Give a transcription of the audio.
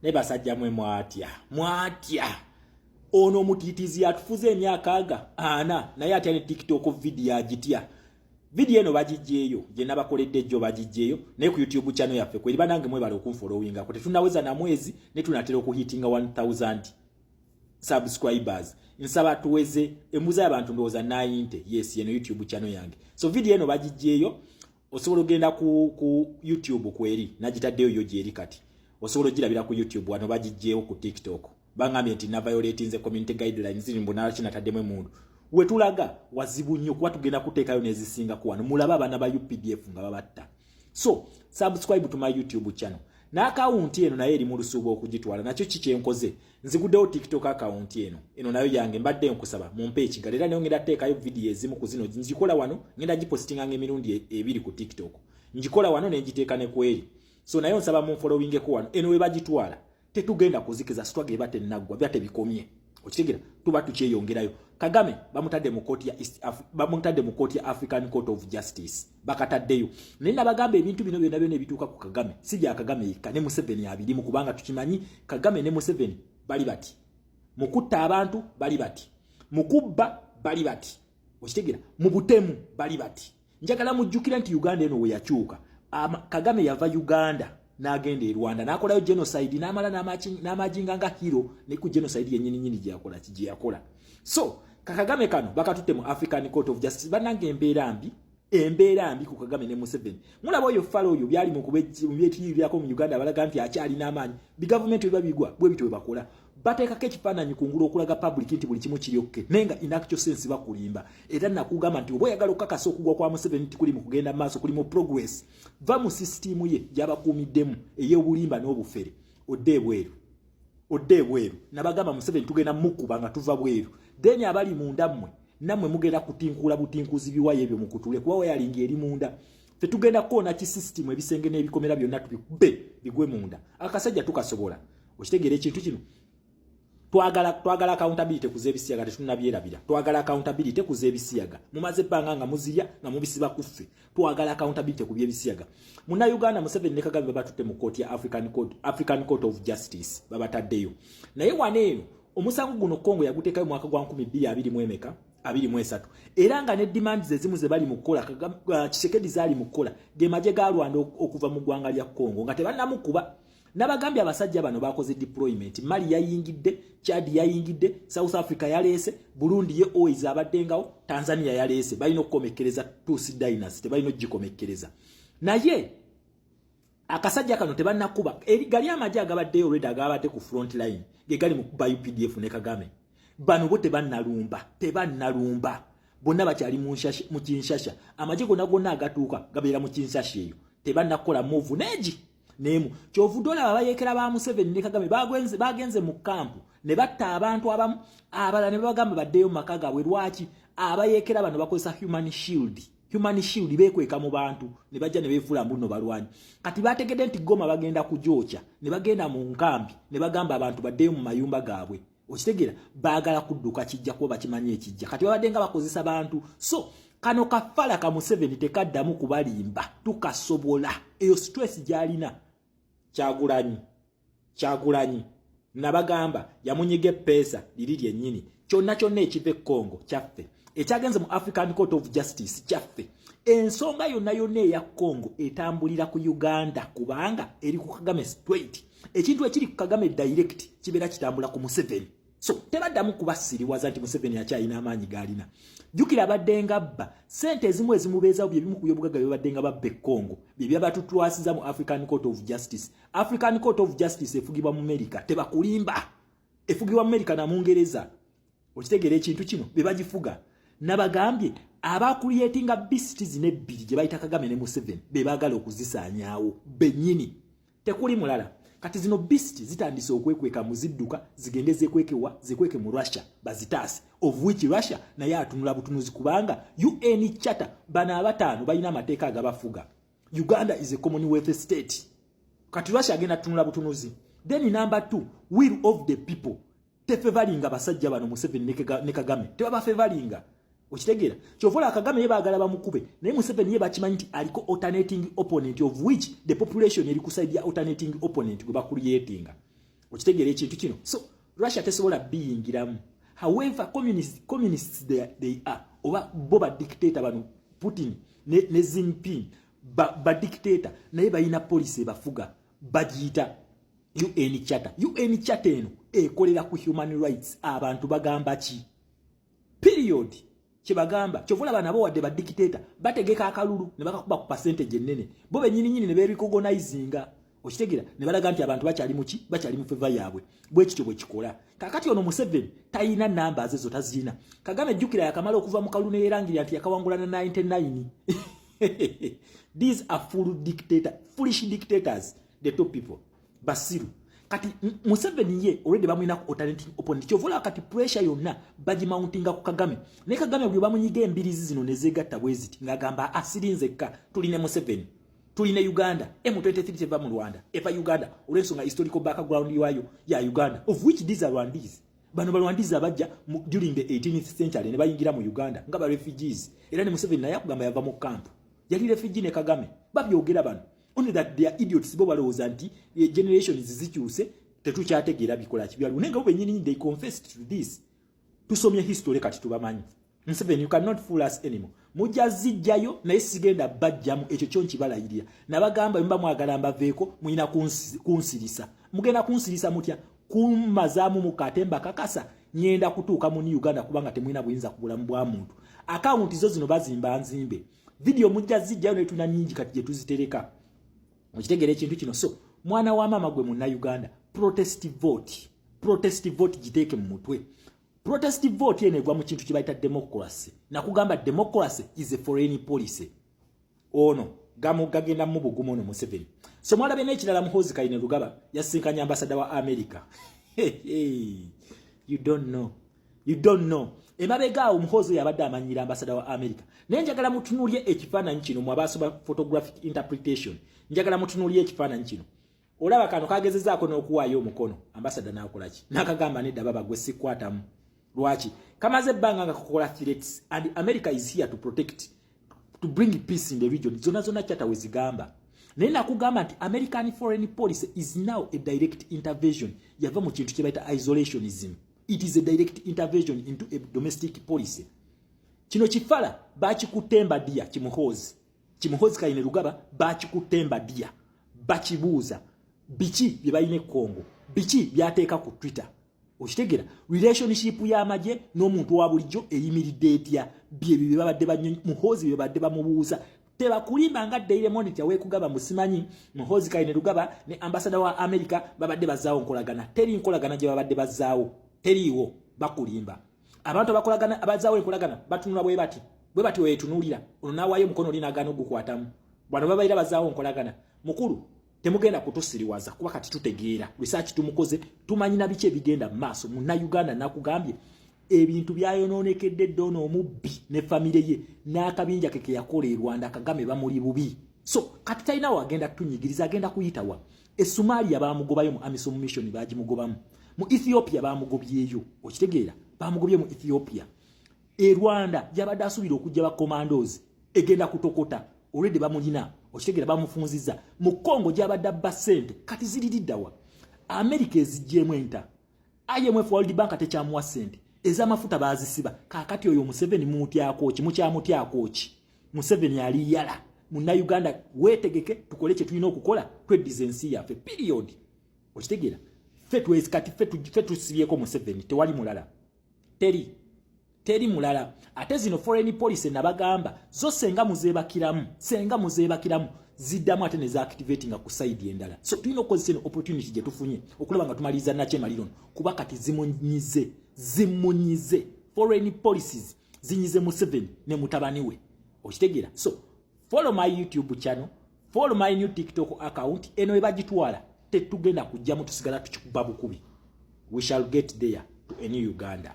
ne basajja mwe mwatya ono mutitizi atufuze emyaka aga ana naye atya ne TikTok video agitya video eno bagijjeeyo je nabakoledde jjo bagijjeeyo ne ku YouTube channel yaffe kweri banange mwe bali okunfollowinga kote tunaweza na mwezi ne tunatera okuhitinga 1000 subscribers nsaba tuweze embuza y'abantu ndoza 90 yes yeno YouTube channel yange so video eno bagijjeeyo osobola ogenda ku YouTube kweri nagitaddeyo yo jeri kati osobola ogirabira ku YouTube wano bagijjeewo ku TikTok bangambye nti na violate nze community guidelines zimbo na china taddemu emundu wetulaga wazibu nnyo kuba tugenda kuteekayo nezisinga ku wano mulaba abana ba UPDF nga babatta so subscribe to my YouTube channel na account eno nayo eri mu lusuubo okugitwala nakyo kikyenkoze nziguddewo TikTok account eno nayo yange mbadde nkusaba mumpe ekigali era nayo ngenda teekayo video ezimu ku zino nzikola wano ngenda gipostinga ng'emirundi ebiri ku TikTok njikola wano ne ngiteeka ne kweri so nayo nsaba mu following ko wano eno we bagitwala tetugenda kuzikiza swage bate nagwa byate bikomye okitegera tuba tukyeyongerayo Kagame bamutadde mu koti ya African Court of Justice bakataddeyo nenda bagambe ebintu bino byonna byonna ebituuka ku Kagame sija Kagame yika ne Museveni abiri mu kubanga tukimanyi Kagame ne Museveni bali bati mukutta abantu bali bati mukubba bali bati okitegera mu butemu bali bati njagala mujjukira nti Uganda eno we yakyuka Kagame yava Uganda n'agenda e Rwanda n'akolayo genocide n'amala n'amajinga nga hero ne ku genocide yennyini gye yakola so Kagame kano bakatutte mu African Court of Justice banange embeera mbi ku Kagame ne Museveni mulaba oyo falo oyo byali mu kubyetii byako mu Uganda balaga nti akyali n'amaanyi bi government biba bigwa bwe bitwe bakola bateekako ekifaananyi kungulu okulaga public nti buli kimu kiryokke nenga in actual sense bakulimba era nakugamba nti oba oyagala okukakasa okugwa kwa Museveni nti kuli mu kugenda maaso kuli mu progress va mu system ye gy'abakuumiddemu ey'obulimba n'obufere odde bweru nabagamba Museveni tugenda mukuba nga tuva bweru then abali munda mmwe nammwe mugenda kutinkula butinkuzi biwayo ebyo mukutule kuba we yalinga eri munda fe tugenda kuona ki system ebisenge n'ebikomera byonna tubikube bigwe munda akasajja tukasobola okitegeera ekintu kino twagala accountability kuzebisiyaga tetunabyerabira twagala accountability kuzebisiyaga mumaze banga nga muzirya nga mubisiba kuffe twagala accountability ku byebisiyaga muna Uganda Museveni ne Kagame batutte mu court ya African Court of Justice babataddeyo naye waneeno omusango guno Kongo yaguteekayo mwaka gwa 2023 era nga ne demands ezimu ze bali mu kola Tshisekedi zali mu kola ge maje ga Rwanda okuva mu ggwanga lya Kongo nga tebannamukuba nabagambye abasajja bano bakoze deployment Mali yayingidde Chad yayingidde South Africa yaleese Burundi ye oiza abaddengawo Tanzania yaleese balina okukomekkereza Tutsi dynasty balina ogikomekereza naye akasajja kano tebannakuba gali amaje agabaddeyo already agabadde ku front line ge gali mu kuba UPDF ne Kagame bano bo tebannalumba bonna bakyali mu Kinshasa amaje gonna agatuuka gabeera mu Kinshasa eyo tebannakola move neji nemu kyovudola babayekera ba Museveni ne Kagame bagenze mu kampu ne batta abantu abamu abala ne bagamba baddeyo maka gaabwe lwaki abayekera bano bakozesa human shield bekweka mu bantu ne bajja ne beefula mbuno balwanyi kati bategedde nti Goma bagenda kujocha ne bagenda mu nkambi ne bagamba abantu baddeyo mu mayumba gaabwe okitegera baagala kudduka kijja kuba bakimanye ekijja kati babadde nga bakozesa bantu so kano kafala ka Museveni tekaddamu kubalimba tukasobola eyo stress gyalina Kyagulanyi nabagamba yamunyige pesa liri lyennyini kyonna ekive Kongo kyaffe ekyagenze mu African Court of Justice kyaffe ensonga yonna eya Kongo etambulira ku Uganda kubanga eri ku Kagame straight ekintu ekiri ku Kagame direct kibeera kitambula ku Museveni so tebaddamu kubasiriwaza nti Museveni akyalina amaanyi galina jukira baddenga bba sente ezimu ezimubeezawo byebimu ku byobugaga byebaddenga babbe Kongo byebyabatutuwasiza mu African Court of Justice African Court of Justice efugibwa mu America tebakulimba efugibwa mu America na Mungereza okitegeera ekintu kino bebagifuga nabagambye abakuliyetinga beasts n'ebbiri gye bayita Kagame ne Museveni bebaagala okuzisaanyaawo bennyini tekuli mulala kati zino beast zitandise okwekweka muzidduka zigende zekweke mu Russia bazitaase of which Russia naye atunula butunuzi kubanga UN Charter bana abataano balina amateeka agabafuga Uganda is a Commonwealth state kati Russia agenda tunula butunuzi then number 2 will of the people tefavalinga basajja bano Museveni ne Kagame tebaba favalinga okitegeera kyovola Kagame yebaagala bamukube naye Museveni yebakimanyi nti aliko alternating opponent of which the population eri kusaidia alternating opponent gwe bakuriyetinga okitegera ekintu kino. So Russia tesobola biyingiramu. However, communists they are oba boba dictator bano Putin ne Xi Jinping ba dictator naye bayina police bafuga bagiyita UN Charter. UN Charter eno ekolera ku human rights. Abantu bagamba ki? Period. Kibagamba kyovula bana bo wadde ba dictator bategeka akalulu ne bakakuba ku percentage ennene bo benyini ne berecognizinga okitegera ne balaga nti abantu bakyali muki bakyali mu favor yaabwe bwe kityo bwe kikola. Kakati ono Museveni tayina namba azezo tazina. Kagame jukira yakamala okuva mu kalune yerangirira nti yakawangulana 99. These are foolish dictators, the top people. Basiru kati Museveni ye already bamwina ku alternative opponent kyovula kati pressure yonna baji mountinga ku Kagame ne Kagame bwe bamunyiga embirizi zino nezegatta bweziti ngagamba asirinzeka tuline Museveni tuline Uganda M23 teva mu Rwanda eva Uganda olensonga historical background yayo ya Uganda of which these are Rwandese. Bano Rwandese abajja during the 18th century ne bayingira mu Uganda nga ba refugees era ne Museveni naye akugamba yava mu camp yali refugee ne Kagame babyogera bano. Only that they are idiots bo balowooza nti generations zikyuse tetukyategeera bikola kibyalu nenga bo benyini they confessed to this. Tusomye history kati tubamanyi. Museveni, you cannot fool us anymore. Mujazijjayo naye sigenda bajjamu ekyo kyonki balayirira nabagamba mba mwagala mbaveeko muyina kunsirisa mugenda kunsirisa mutya kumazaamu mukatemba kakasa nyenda kutuuka mu Uganda kubanga temuyina buyinza kubulamu bwa muntu. Account zo zino bazimba nzimbe video mujazijjayo ne tuna nyingi kati je tuzitereka. Okitegere ekintu kino. So mwana wa mama gwe munna Uganda protest vote giteeke mu mutwe. Protest vote ene gwa mu kintu kibaita democracy. Nakugamba democracy is a foreign policy. Ono gagenda mu bugumu no Museveni. So mwala bene ekirala Muhoozi Kainerugaba yasinkanya ambassador wa America. You don't know. Emabega Muhoozi yabadde amanyira ambassador wa America. Nenjagala mutunulye ekifaananyi kino mu abasoba photographic interpretation. Njagala mutunulye ekifaananyi kino. Olaba kano kagezezaako n'okuwaayo omukono ambassador n'akolaki. Nakagamba nedda baba gwe sikwatamu. Lwaki? Kamaze banga nga kukola threats and America is here to protect, to bring peace in the region. Zona chata wezigamba. Nena kugamba nti American foreign policy is now a direct intervention. Yava mu kintu kibaita isolationism. It is a direct intervention into a domestic policy. Kino kifala bakikutemba dia Kimuhoozi Kainerugaba bakikutemba dia bakibuuza biki byebayine Kongo biki byateeka ku Twitter. Okitegera relationship y'amaje n'omuntu wa bulijjo eyimiridde etya bye babadde Muhoozi bye bamubuuza teba kulimba nga Daily Monitor weekugaba musimanyi Muhoozi Kainerugaba ne ambassador wa America babadde bazaawo nkolagana teri nkolagana gye babadde bazaawo teriiwo bakulimba abantu bakolagana abazaawo nkolagana batunula bwe bati weetunuulira ono naawayo mukono linagano gukwatamu bwana babayira bazaawo nkolagana mukulu temugenda kutusiriwaza kuba kati tutegeera research tumukoze tumanyina biche bigenda maaso munna Uganda nakugambye ebintu byayononekedde dono omubbi ne family ye n'akabinja keke yakola e Rwanda Kagame bamuli bubi. So kati talina wagenda tunyigiriza agenda kuyitawa Somalia bamugobayo mu AMISOM mission bagimugobamu mu Ethiopia bamugobyeyo okitegeera bamugobye mu Ethiopia e Rwanda yabadde asubira okujja ba commandos egenda kutokota already bamulina okitegeera bamufunziza mu Congo gyabadde basente kati ziririddawa America ezijjemu enta IMF World Bank tekyamuwa sente ez'amafuta bazisiba kakati oyo Museveni mukyamutyako ki Museveni ali yala munna Uganda wetegeke tukole kye tulina okukola twedizensi yaffe period okitegeera fetwezi kati fetusibiyeko Museveni tewali mulala teri mulala ate zino foreign policy nabagamba zo senga muzeebakiramu ziddamu ate neza activating ku side endala. So tulina okukozesa opportunity gye tufunye okulaba nga tumaliza nakye malirono kuba kati zimunyize foreign policies zinyize Museveni ne mutabani we okitegeera. So follow my YouTube channel, follow my new TikTok account eno ebagitwala tetugenda kujjamu tusigala tukikuba bukubi. We shall get there to a new Uganda.